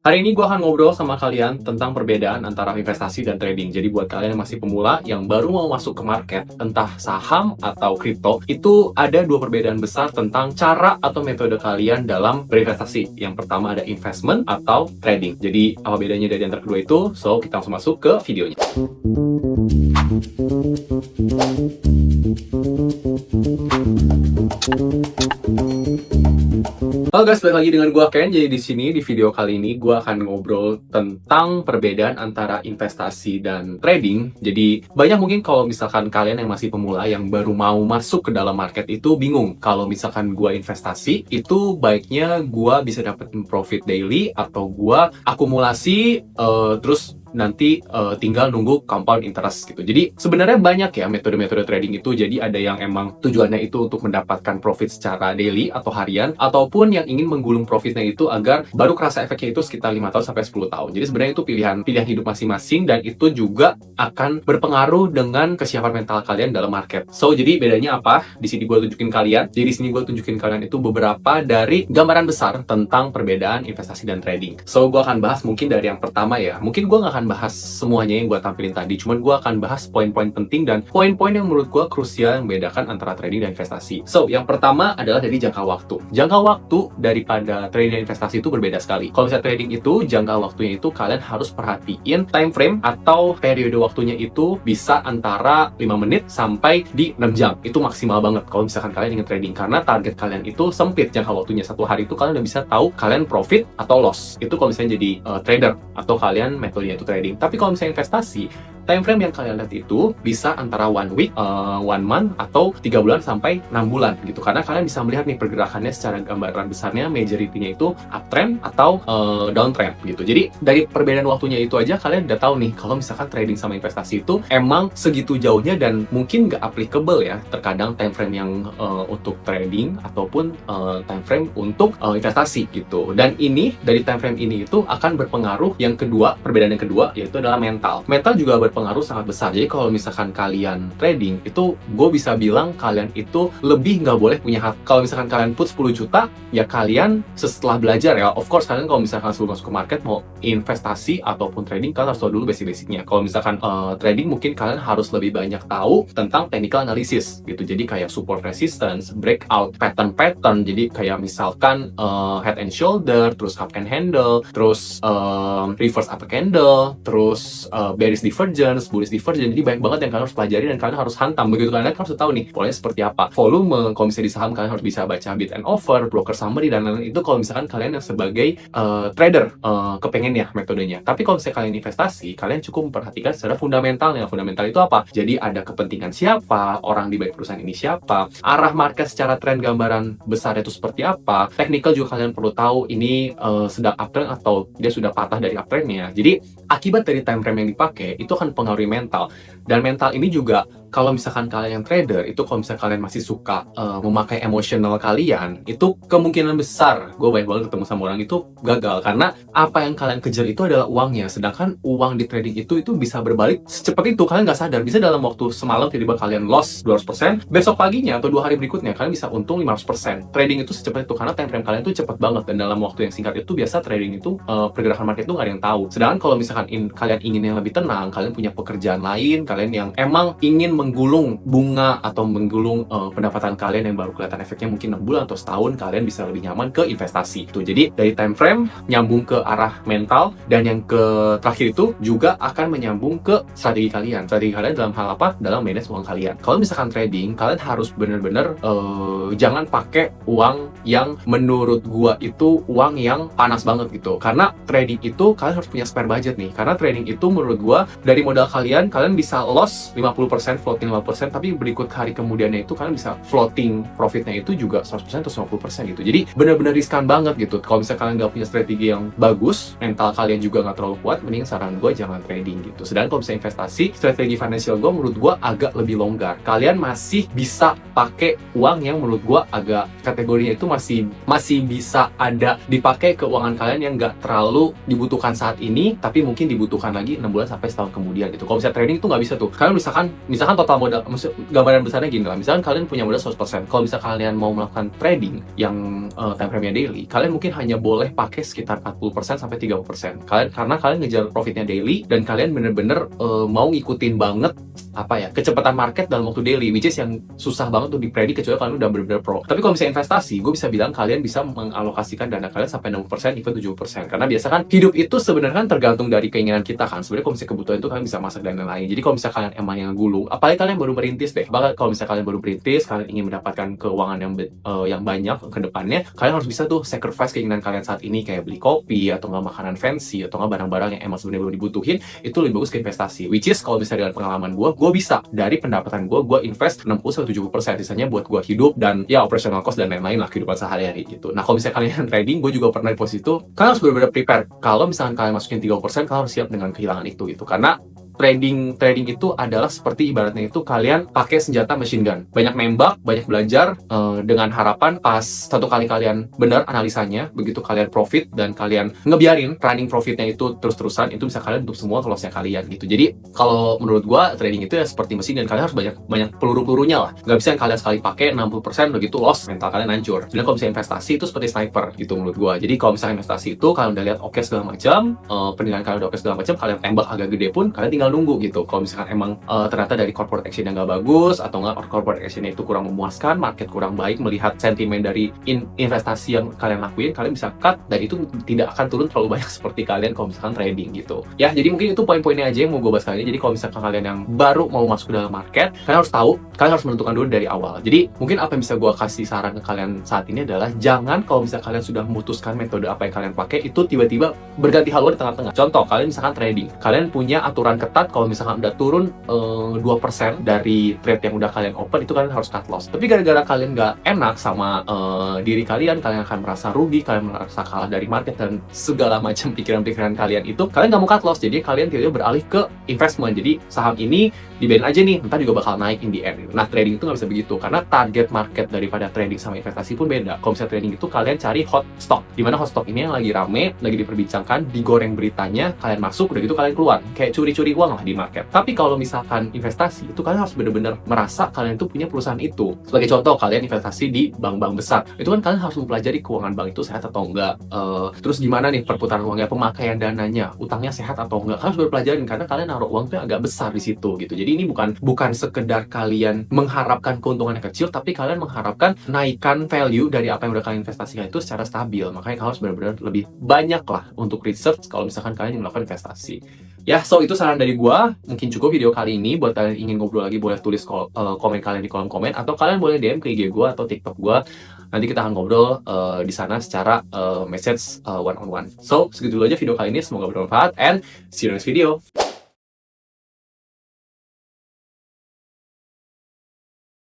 Hari ini gue akan ngobrol sama kalian tentang perbedaan antara investasi dan trading. Jadi buat kalian yang masih pemula, yang baru mau masuk ke market, entah saham atau kripto, itu ada dua perbedaan besar tentang cara atau metode kalian dalam berinvestasi. Yang pertama ada investment atau trading. Jadi apa bedanya dari antara kedua itu? So, kita langsung masuk ke videonya. Halo guys, balik lagi dengan gua Ken. Jadi di sini di video kali ini gua akan ngobrol tentang perbedaan antara investasi dan trading. Jadi banyak mungkin kalau misalkan kalian yang masih pemula yang baru mau masuk ke dalam market itu bingung. Kalau misalkan gua investasi itu baiknya gua bisa dapetin profit daily atau gua akumulasi terus nanti tinggal nunggu compound interest gitu. Jadi sebenarnya banyak ya metode-metode trading itu. Jadi ada yang emang tujuannya itu untuk mendapatkan profit secara daily atau harian, ataupun yang ingin menggulung profitnya itu agar baru kerasa efeknya itu sekitar 5 tahun sampai 10 tahun. Jadi sebenarnya itu pilihan hidup masing-masing, dan itu juga akan berpengaruh dengan kesiapan mental kalian dalam market. So, jadi bedanya apa? Di sini gue tunjukin kalian. Jadi di sini gue tunjukin kalian itu beberapa dari gambaran besar tentang perbedaan investasi dan trading. So, gue akan bahas mungkin dari yang pertama ya. Mungkin gue nggak akan bahas semuanya yang gue tampilin tadi, cuman gue akan bahas poin-poin penting dan poin-poin yang menurut gue krusial yang membedakan antara trading dan investasi. So, yang pertama adalah dari jangka waktu. Jangka waktu daripada trading dan investasi itu berbeda sekali. Kalau misalnya trading itu, jangka waktunya itu kalian harus perhatiin time frame atau periode waktunya itu bisa antara 5 menit sampai di 6 jam. Itu maksimal banget kalau misalkan kalian ingin trading, karena target kalian itu sempit. Jangka waktunya satu hari itu kalian udah bisa tahu kalian profit atau loss. Itu kalau misalnya jadi trader atau kalian metodenya itu trading. Tapi kalau misalnya investasi, time frame yang kalian lihat itu bisa antara 1 week, 1 month, atau 3 bulan sampai 6 bulan gitu. Karena kalian bisa melihat nih pergerakannya secara gambaran besarnya, majority-nya itu uptrend atau downtrend gitu. Jadi dari perbedaan waktunya itu aja kalian udah tahu nih kalau misalkan trading sama investasi itu emang segitu jauhnya, dan mungkin nggak applicable ya terkadang time frame yang untuk trading ataupun time frame untuk investasi gitu. Dan ini dari time frame ini itu akan berpengaruh. Yang kedua, perbedaan yang kedua yaitu adalah mental. Mental juga berpengaruh sangat besar. Jadi kalau misalkan kalian trading itu, gue bisa bilang kalian itu lebih nggak boleh punya hati. Kalau misalkan kalian put 10 juta, ya kalian setelah belajar ya, of course kalian kalau misalkan sebelum masuk ke market mau investasi ataupun trading, kalian harus tahu dulu basic-basicnya. Kalau misalkan trading, mungkin kalian harus lebih banyak tahu tentang technical analysis gitu. Jadi kayak support resistance, breakout, pattern. Jadi kayak misalkan head and shoulder, terus cup and handle, terus reverse upper candle, terus bearish divergence, bullish divergence. Jadi banyak banget yang kalian harus pelajari dan kalian harus hantam. Begitu kalian harus tahu nih polanya seperti apa. Volume, kalau misalnya di saham kalian harus bisa baca bid and offer, broker summary, dan lain-lain. Itu kalau misalkan kalian yang sebagai trader kepengen ya metodenya. Tapi kalau misalnya kalian investasi, kalian cukup memperhatikan secara fundamentalnya. Fundamental itu apa? Jadi ada kepentingan siapa, orang di balik perusahaan ini siapa, arah market secara tren gambaran besar itu seperti apa. Technical juga kalian perlu tahu ini sedang uptrend atau dia sudah patah dari uptrendnya. Jadi akibat dari time frame yang dipakai itu akan mempengaruhi mental. Dan mental ini juga kalau misalkan kalian yang trader itu, kalau misalkan kalian masih suka memakai emosional kalian, itu kemungkinan besar gue banyak banget ketemu sama orang itu gagal, karena apa yang kalian kejar itu adalah uangnya. Sedangkan uang di trading itu bisa berbalik secepat itu, kalian nggak sadar. Bisa dalam waktu semalam tiba-tiba kalian loss 200%, besok paginya atau 2 hari berikutnya kalian bisa untung 500%. Trading itu secepat itu karena time frame kalian itu cepat banget, dan dalam waktu yang singkat itu biasa trading itu pergerakan market itu nggak ada yang tahu. Sedangkan kalau misalkan kalian ingin yang lebih tenang, kalian punya pekerjaan lain, kalian yang emang ingin menggulung bunga atau menggulung pendapatan kalian yang baru kelihatan efeknya mungkin 6 bulan atau setahun, kalian bisa lebih nyaman ke investasi. Tuh, jadi dari time frame nyambung ke arah mental, dan yang terakhir itu juga akan menyambung ke strategi kalian. Strategi kalian dalam hal apa? Dalam manage uang kalian. Kalau misalkan trading, kalian harus bener-bener jangan pakai uang yang menurut gua itu uang yang panas banget gitu. Karena trading itu kalian harus punya spare budget nih. Karena trading itu menurut gua dari modal kalian bisa loss 50%, floating 50%, tapi berikut hari kemudiannya itu kalian bisa floating profitnya itu juga 100% atau 50% gitu. Jadi benar-benar riskan banget gitu. Kalau misalnya kalian nggak punya strategi yang bagus, mental kalian juga nggak terlalu kuat, mending saran gue jangan trading gitu. Sedangkan kalau misalnya investasi, strategi financial gue menurut gue agak lebih longgar. Kalian masih bisa pakai uang yang menurut gue agak kategorinya itu masih bisa ada dipakai keuangan kalian yang nggak terlalu dibutuhkan saat ini, tapi mungkin dibutuhkan lagi 6 bulan sampai setahun kemudian gitu. Kalau misalnya trading itu nggak bisa tuh. Kalian misalkan total modal, maksud gambaran besarnya gini lah, misalkan kalian punya modal 100%, kalau bisa kalian mau melakukan trading yang time frame-nya daily, kalian mungkin hanya boleh pakai sekitar 40% sampai 30%. Karena kalian ngejar profitnya daily dan kalian bener-bener mau ngikutin banget kecepatan market dalam waktu daily, which is yang susah banget tuh dipredik kecuali kalian udah bener-bener pro. Tapi kalau misalnya investasi, gue bisa bilang kalian bisa mengalokasikan dana kalian sampai 60%, even 70%. Karena biasa kan hidup itu sebenarnya kan tergantung dari keinginan kita kan. Sebenarnya kalau misalnya kebutuhan itu kalian bisa masak dan lain-lain. Jadi kalau misalnya kalian emang yang gulung, apalagi kalian baru merintis deh. Bahkan kalau misalnya kalian baru merintis, kalian ingin mendapatkan keuangan yang banyak ke depannya, kalian harus bisa tuh sacrifice keinginan kalian saat ini kayak beli kopi atau nggak makanan fancy atau nggak barang-barang yang emang sebenarnya belum dibutuhin, itu lebih bagus ke investasi. Which is kalau misalnya dengan pengalaman gue bisa dari pendapatan gue invest 60-70%, sisanya buat gue hidup dan ya operational cost dan lain-lain lah, kehidupan sehari-hari gitu. Nah kalau misalnya kalian trading, gue juga pernah di posisi itu, kalian harus benar-benar prepare. Kalau misalkan kalian masukin 30%, kalian harus siap dengan kehilangan itu gitu. Karena trading itu adalah seperti ibaratnya itu kalian pakai senjata machine gun, banyak nembak, banyak belajar, dengan harapan pas satu kali kalian benar analisanya, begitu kalian profit dan kalian ngebiarin running profitnya itu terus-terusan, itu bisa kalian tutup semua loss-nya kalian gitu. Jadi kalau menurut gua trading itu ya seperti mesin dan kalian harus banyak peluru-pelurunya lah. Nggak bisa yang kalian sekali pakai 60% begitu loss, mental kalian hancur. Dan kalau misalnya investasi itu seperti sniper gitu menurut gua. Jadi kalau misalnya investasi itu kalian udah lihat oke segala macam, penilaian kalian udah oke segala macam, kalian tembak agak gede pun kalian tinggal nunggu gitu. Kalau misalkan emang ternyata dari corporate action yang nggak bagus atau nggak corporate action itu kurang memuaskan, market kurang baik melihat sentimen dari investasi yang kalian lakuin, kalian bisa cut dan itu tidak akan turun terlalu banyak seperti kalian kalau misalkan trading gitu. Ya, jadi mungkin itu poin-poinnya aja yang mau gue bahas kali ini. Jadi kalau misalkan kalian yang baru mau masuk ke dalam market, kalian harus tahu, kalian harus menentukan dulu dari awal. Jadi mungkin apa yang bisa gue kasih saran ke kalian saat ini adalah jangan kalau misalkan kalian sudah memutuskan metode apa yang kalian pakai itu tiba-tiba berganti haluan di tengah-tengah. Contoh, kalian misalkan trading, kalian punya aturan ketat kalau misalkan udah turun 2% dari trade yang udah kalian open, itu kalian harus cut loss. Tapi gara-gara kalian nggak enak sama diri kalian akan merasa rugi, kalian merasa kalah dari market dan segala macam pikiran-pikiran kalian itu, kalian nggak mau cut loss. Jadi kalian tiba-tiba beralih ke investment. Jadi saham ini dibiarin aja nih, ntar juga bakal naik in the end. Nah trading itu nggak bisa begitu, karena target market daripada trading sama investasi pun beda. Kalau misalnya trading itu kalian cari hot stock, dimana hot stock ini yang lagi rame, lagi diperbincangkan, digoreng beritanya, kalian masuk, udah gitu kalian keluar, kayak curi-curi uang lah di market. Tapi kalau misalkan investasi, itu kalian harus benar-benar merasa kalian itu punya perusahaan itu. Sebagai contoh, kalian investasi di bank-bank besar, itu kan kalian harus mempelajari keuangan bank itu sehat atau enggak, terus gimana nih perputaran uangnya, pemakaian dananya, utangnya sehat atau enggak, kalian harus berpelajarin karena kalian naruh uang itu agak besar di situ gitu. Jadi ini bukan sekedar kalian mengharapkan keuntungan yang kecil, tapi kalian mengharapkan naikkan value dari apa yang udah kalian investasikan itu secara stabil. Makanya kalian harus benar-benar lebih banyak lah untuk research kalau misalkan kalian melakukan investasi. Ya, so itu saran dari gua. Mungkin cukup video kali ini. Buat kalian yang ingin ngobrol lagi, boleh tulis komen kalian di kolom komen, atau kalian boleh DM ke IG gua atau TikTok gua. Nanti kita akan ngobrol di sana secara message one on one. So, segitu dulu aja video kali ini. Semoga bermanfaat and see you next video.